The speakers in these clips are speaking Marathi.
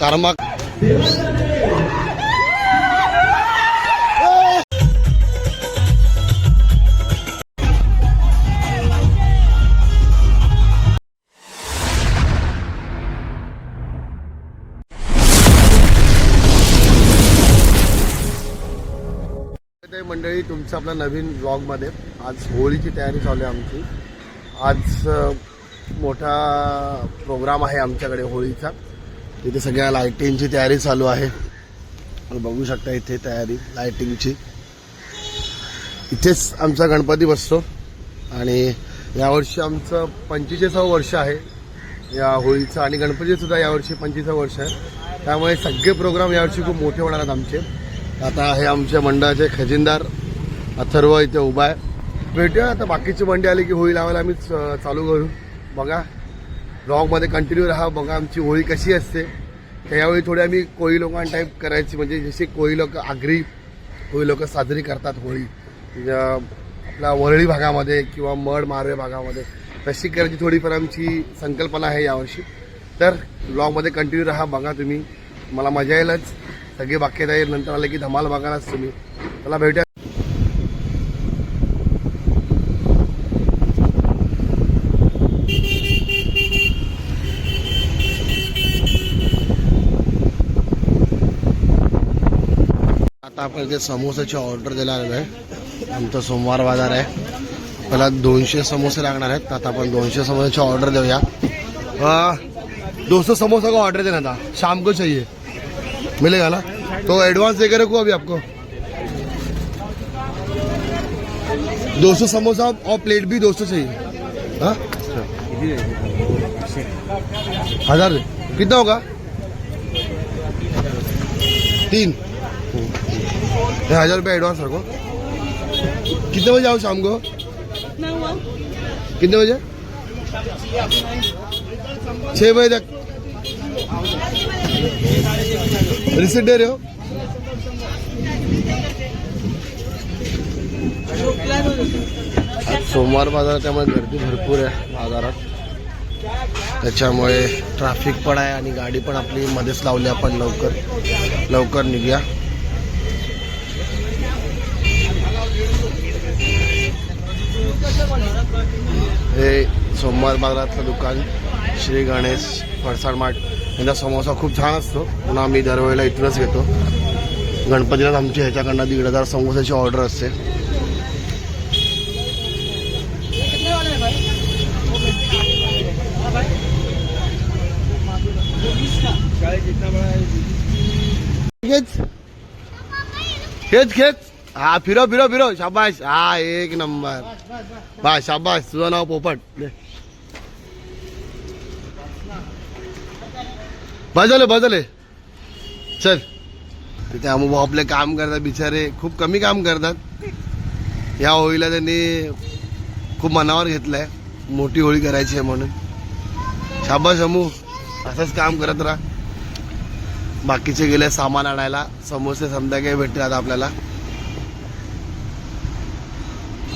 कर्मा मंडळी, तुमचं आपल्या नवीन व्लॉगमध्ये आज होळीची तयारी चालू आहे आमची. आज मोठा प्रोग्राम आहे आमच्याकडे होळीचा. इथे सगळ्या लाइटिंगची तयारी चालू आहे. बघू शकता इथे तयारी लाइटिंगची. इथेच आमचा गणपती बसतो आणि यावर्षी आमचं 25वे वर्ष आहे या होळीचं आणि गणपतीचं सुद्धा यावर्षी 25वे वर्ष आहे. त्यामुळे सगळे प्रोग्राम यावर्षी खूप मोठे होणार आहेत आमचे. आता हे आमच्या मंडळाचे खजिनदार अथर्व इथे उभा आहे. भेटूया आता बाकीची मंडळी आली की होळी लावायला आम्ही चालू करू. बघा ब्लॉगमध्ये कंटिन्यू राहा. बघा आमची होळी कशी असते. त्यावेळी थोडी आम्ही कोळी लोकांना टाईप करायची, म्हणजे जसे कोळी लोक आगरी कोळी लोक साजरी करतात होळी आपल्या वरळी भागामध्ये किंवा मड मारवे भागामध्ये, तशी करायची थोडीफार आमची संकल्पना आहे यावर्षी. तर ब्लॉगमध्ये कंटिन्यू राहा. बघा तुम्ही, मला मजा येईलच. सगळे बाकी येईल नंतर आले की धमाल बघायलाच तुम्ही. चला भेटूया. आता आपण इथे समोसाची ऑर्डर द्यायला आलेलो आहे. आमचा सोमवार बाजार आहे. आपल्याला 200 समोसे लागणार आहेत. आता आपण 200 समोसाची ऑर्डर देऊया. 200 समोसा का ऑर्डर देना था, शाम को चाहिए, मिलेगा ना? तो एडवांस देकर रखो अभी आपको. 200 समोसा और प्लेट भी 200 चाहिए. हाँ 1000 कितना होगा? 3. 1000 रुपये एडवांस रखो. कितने बजे आओ शाम को? कितने बजे? 6 बजे तक रिसिप्ट दे रहे हो? सोमवार बाजार त्यामुळे गर्दी भरपूर आहे बाजारात. त्याच्यामुळे ट्रॅफिक पण आहे आणि गाडी पण आपली मध्येच लावली. आपण लवकर निघूया. हे सोमवार बाजारातलं दुकान श्री गणेश फरसाण मार्ट. यांचा समोसा खूप छान असतो. पुन्हा आम्ही दरवेळेला इथूनच घेतो. गणपतीलाच आमची ह्याच्याकडनं 1,500 समोसाची ऑर्डर असते. खेच हा फिरो शाबाश. हा एक नंबर. बा शाबाश, तुझं नाव पोपट. बजले चल. तिथे अमुभाऊ आपले काम करतात. बिचारे खूप कमी काम करतात. या होळीला त्यांनी खूप मनावर घेतलंय, मोठी होळी करायची आहे म्हणून. शाबाश अमू, असंच काम करत राहा. बाकीचे गेले सामान आणायला. समोसे संध्याकाळी भेटतील आता आपल्याला.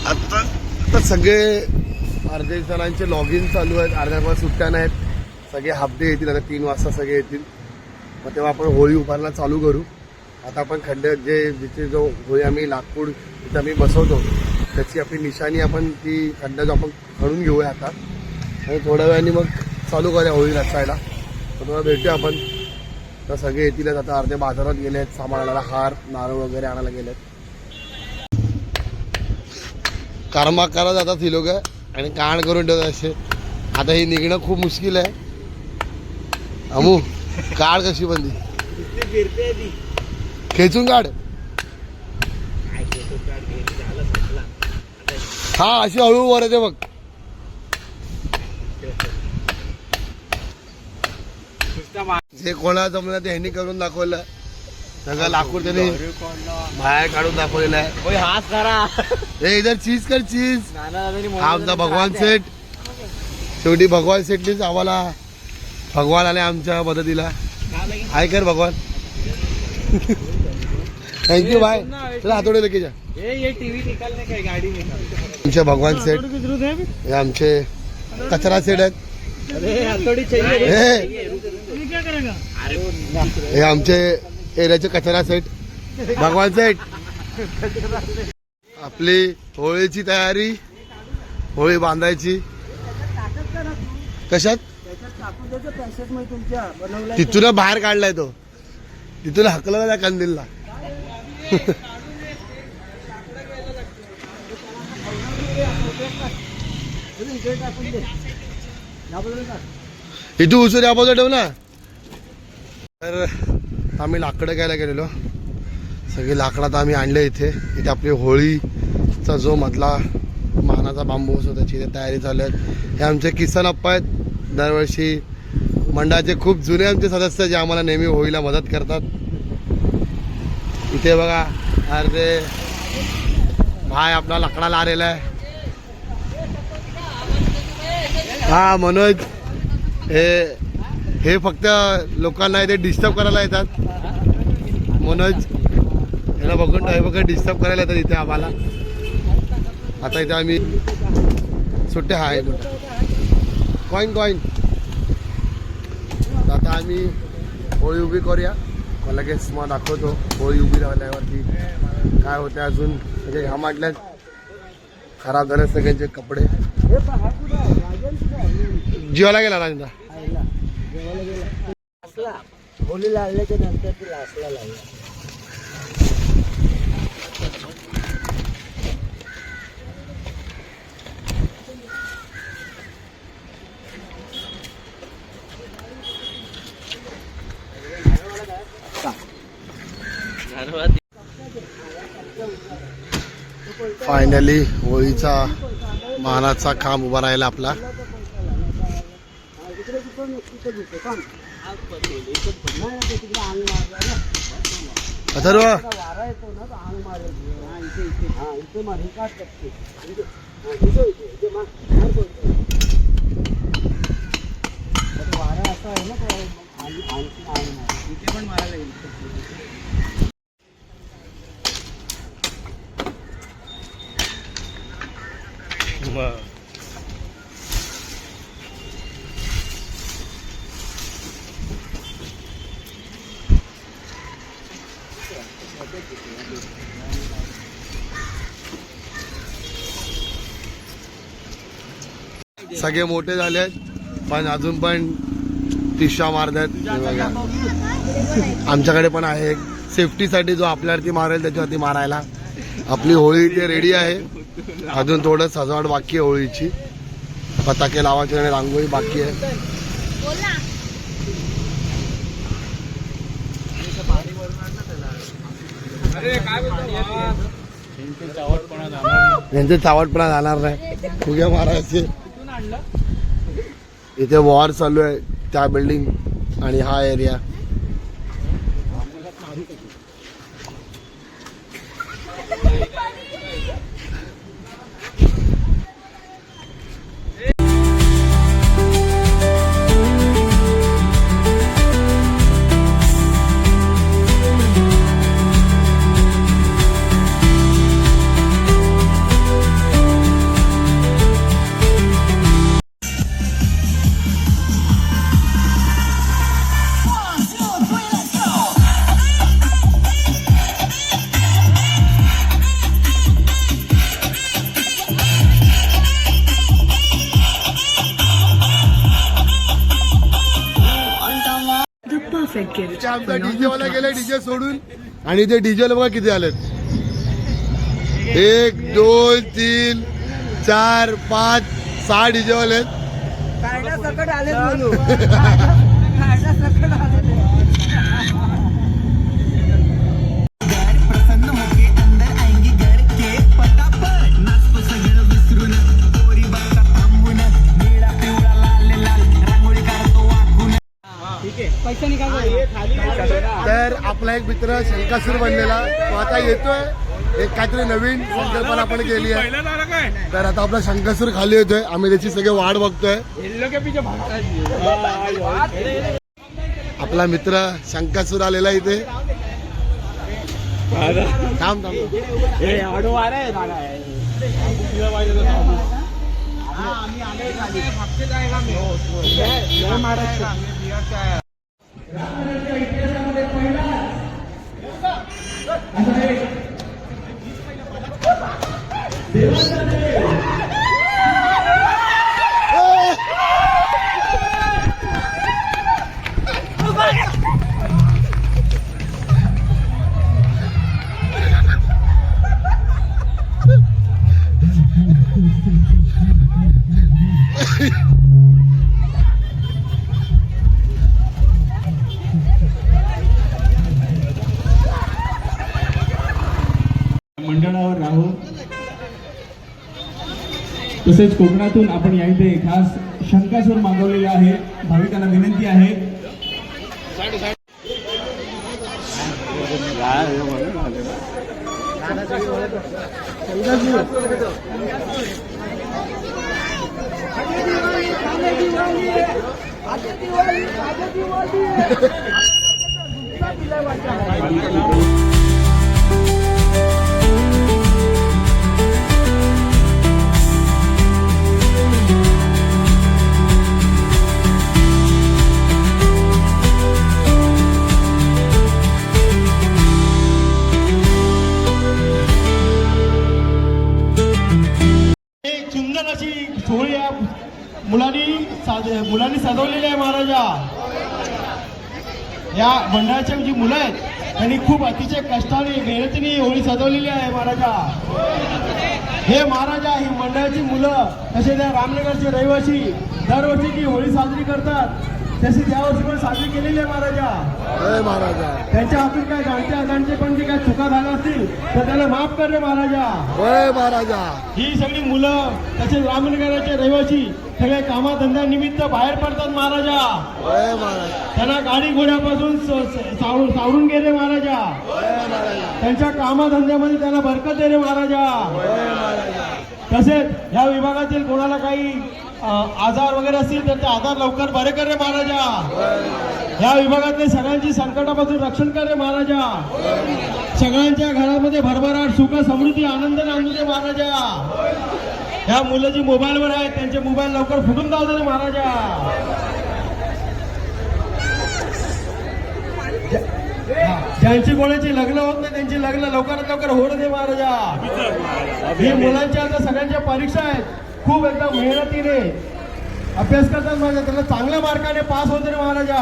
आता सगळे अर्धे जणांचे लॉग इन चालू आहेत, अर्ध्या सुट्ट्या नाहीत. सगळे हाफ डे येतील. आता 3 वाजता सगळे येतील. मग तेव्हा आपण होळी उभारला चालू करू. आता आपण जिथे जो होळी आम्ही लाकूड जिथे आम्ही बसवतो त्याची आपली निशाणी आपण ती खड्डा जो आपण खणून घेऊया आता आणि थोड्या वेळाने मग चालू करूया होळी रचायला. तर थोडं भेटूया आपण. तर सगळे येतीलच. आता अर्धे बाजारात गेले आहेत सामान आणायला, हार नारळ वगैरे आणायला गेलेत. कर्मा करत जातात ही लोक आणि कान करून ठेवतात असे. आता ही निघणं खूप मुश्किल आहे. अमू काढ कशी बंदी, खेचून काढ. हा अशी हळू वर येते बघ. जे कोणाला जमलं ते ह्यांनी करून दाखवलं. सगळं लाकूड त्यांनी बाहेर काढून दाखवलेलं आहे. हात करा हे इधर चीज कर चीज. आमचा भगवान सेठ, शेवटी भगवान सेठनीच आम्हाला, भगवान आले आमच्या मदतीला. हाय कर भगवान. Thank you bye. चला हातोडे लेके जा. आमचे भगवान सेठ हे आमचे कचरा सेठ आहेत. हे आमचे एरियाचे कचरा सेट भगवान सेट. आपली होळीची तयारी, होळी बांधायची. कशात? तिथून बाहेर काढलाय तो, तिथून हकला त्या कंदीलला. इथू उचल या बाजूला ठेव ना. तर आम्ही लाकडं घ्यायला गेलेलो. सगळी लाकडं आम्ही आणले इथे. इथे आपली होळीचा जो मधला मानाचा बांबू असतो त्याची इथे तयारी चालू आहे. हे आमचे किसन अप्पा आहेत, दरवर्षी मंडळाचे खूप जुने आमचे सदस्य जे आम्हाला नेहमी होळीला मदत करतात. इथे बघा अरे भाई आपला लाकडाला आलेला आहे. हा मनोज, हे फक्त लोकांना इथे डिस्टर्ब करायला येतात. मनोज याला बघून हे बघा डिस्टर्ब करायला येतात इथे आम्हाला. आता इथे आम्ही सुट्टे आहे कॉईन. आता आम्ही होळी उभी करूया. मला लगेच मग दाखवतो होळी उभी राहिल्यावरती काय होते. अजून म्हणजे ह्या मांडल्यात खराब झाले सगळ्यांचे कपडे. जीवाला गेला राजा होळीला आल्याच्या नंतर ती लासला लागला. फायनली होळीचा मानाचा खांब उभा राहिला आपला. अथर्व वारा येतो ना तर आंग मारेल. इथे मार ही काट करते. वारा असा आहे ना तर आणखी आंग मारेल. इथे पण मारायला येईल. सगळे मोठे झाले आहेत पण अजून पण टिशा मारतात. आमच्याकडे पण आहे एक सेफ्टीसाठी जो आपल्यावरती मारेल त्याच्यावरती मारायला. आपली होळी इथे रेडी आहे. अजून थोडं सजावट बाकी आहे होळीची. पताके लावायचे आणि रांगोळी बाकी आहे. यांचे चावटपणा जाणार नाही. फुग्या मारायचे. इथे वॉर चालू आहे त्या बिल्डिंग आणि हा एरिया. आमचा डीजे वाला गेले डीजे सोडून आणि ते डीजे बघा किती आलेत. 1 2 3 4 5 6 डीजे वाले सकट आले सकट आले. तर आपला एक मित्र शंकासूर बनलेला तो आता येतोय. एक काहीतरी नवीन संकल्पना आपण केली आहे. तर आता आपला शंकासूर खाली येतोय. आम्ही त्याची सगळे वाट बघतोय. आपला मित्र शंकासूर आलेला इथे. थांब मंडळावर राहू. तसेच कोकणातून आपण या इथे खास शंकासूर मागवलेला आहे. भाविकांना विनंती आहे. एक सुंदर अशी सोहळी या मुलांनी सजवलेली आहे महाराजा. या मंडळाची जी मुलं आहेत त्यांनी खूप अतिशय कष्टाने मेहनतीने ही होळी सजवलेली आहे महाराजा. हे महाराजा ही मंडळाची मुलं तसेच या रामनगरचे रहिवासी दरवर्षी जी होळी साजरी करतात तशीच यावर्षी पण साजरी केलेली आहे महाराजा. जय महाराजा. त्यांच्या हातून काय जाणते अजाणते पण जे काय चुका झाल्या असतील तर त्याला माफ कर रे महाराजा. जय महाराजा. ही सगळी मुलं तसेच रामनगराचे रहिवासी सगळे कामाधंद्यानिमित्त बाहेर पडतात महाराजा. जय महाराजा. त्यांना गाडी घोड्यापासून सावरून गेले महाराजा. त्यांच्या कामाधंद्यामध्ये त्यांना बरकत दे रे महाराजा. तसेच या विभागातील कोणाला काही आजार वगैरे असतील तर ते आजार लवकर बरे कर रे महाराजा. या विभागातले सगळ्यांची संकटापासून रक्षण कर रे महाराजा. सगळ्यांच्या घरामध्ये भरभराट सुख समृद्धी आनंद नांदू दे महाराजा. ह्या मुलं जी मोबाईलवर आहेत त्यांचे मोबाईल लवकर फुटून जाऊ दे रे महाराजा. ज्यांची कोणाची लग्न होत नाही त्यांची लग्न लवकरात लवकर होऊ दे महाराजा. ही मुलांच्या आता सगळ्यांच्या परीक्षा आहेत. खूप एकदम मेहनतीने अभ्यास करतात महाराजा. त्यांना चांगल्या मार्काने पास होते रे महाराजा.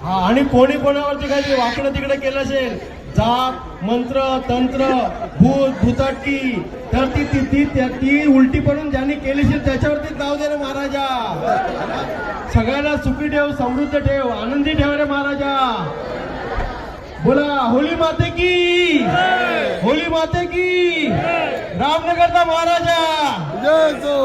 हा आणि कोणी कोणावरती काही वाकडं तिकडे केलं असेल जाप मंत्र तंत्र भूत भूताटकी तर ती उलटी पडून ज्यांनी केली असेल त्याच्यावरती जाऊ दे रे महाराजा. सगळ्यांना सुखी ठेव समृद्ध ठेव आनंदी ठेव रे महाराजा. बोला होली माते की होली माते की रामनगरचा महाराजा. जय जो.